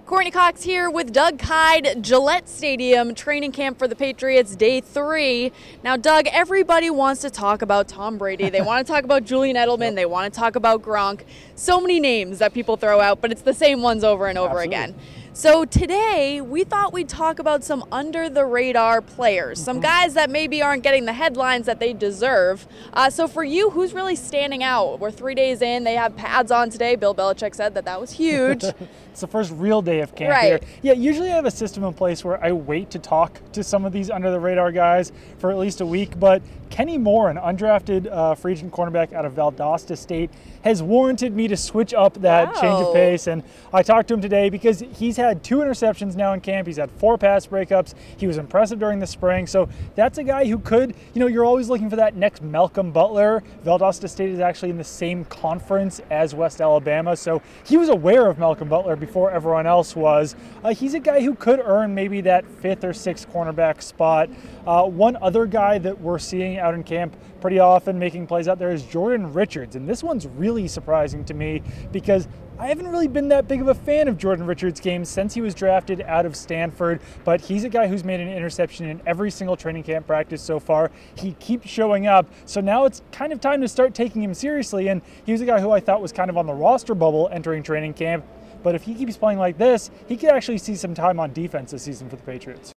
Courtney Cox here with Doug Kyed, Gillette Stadium, training camp for the Patriots, day 3. Now, Doug, everybody wants to talk about Tom Brady. They want to talk about Julian Edelman. They want to talk about Gronk. So many names that people throw out, but it's the same ones over and over again. So today, we thought we'd talk about some under-the-radar players, some guys that maybe aren't getting the headlines that they deserve. So for you, who's really standing out? We're 3 days in. They have pads on today. Bill Belichick said that was huge. It's the first real day of camp here. Yeah, usually I have a system in place where I wait to talk to some of these under-the-radar guys for at least a week, but Kenny Moore, an undrafted free agent cornerback out of Valdosta State, has warranted me to switch up that change of pace. And I talked to him today because he's had 2 interceptions now in camp. He's had 4 pass breakups. He was impressive during the spring. So that's a guy who could, you're always looking for that next Malcolm Butler. Valdosta State is actually in the same conference as West Alabama. So he was aware of Malcolm Butler before everyone else was. He's a guy who could earn maybe that 5th or 6th cornerback spot. One other guy that we're seeing out in camp pretty often making plays out there is Jordan Richards. And this one's really surprising to me because I haven't really been that big of a fan of Jordan Richards' games since he was drafted out of Stanford, but he's a guy who's made an interception in every single training camp practice so far. He keeps showing up, so now it's kind of time to start taking him seriously, and he was a guy who I thought was kind of on the roster bubble entering training camp, but if he keeps playing like this, he could actually see some time on defense this season for the Patriots.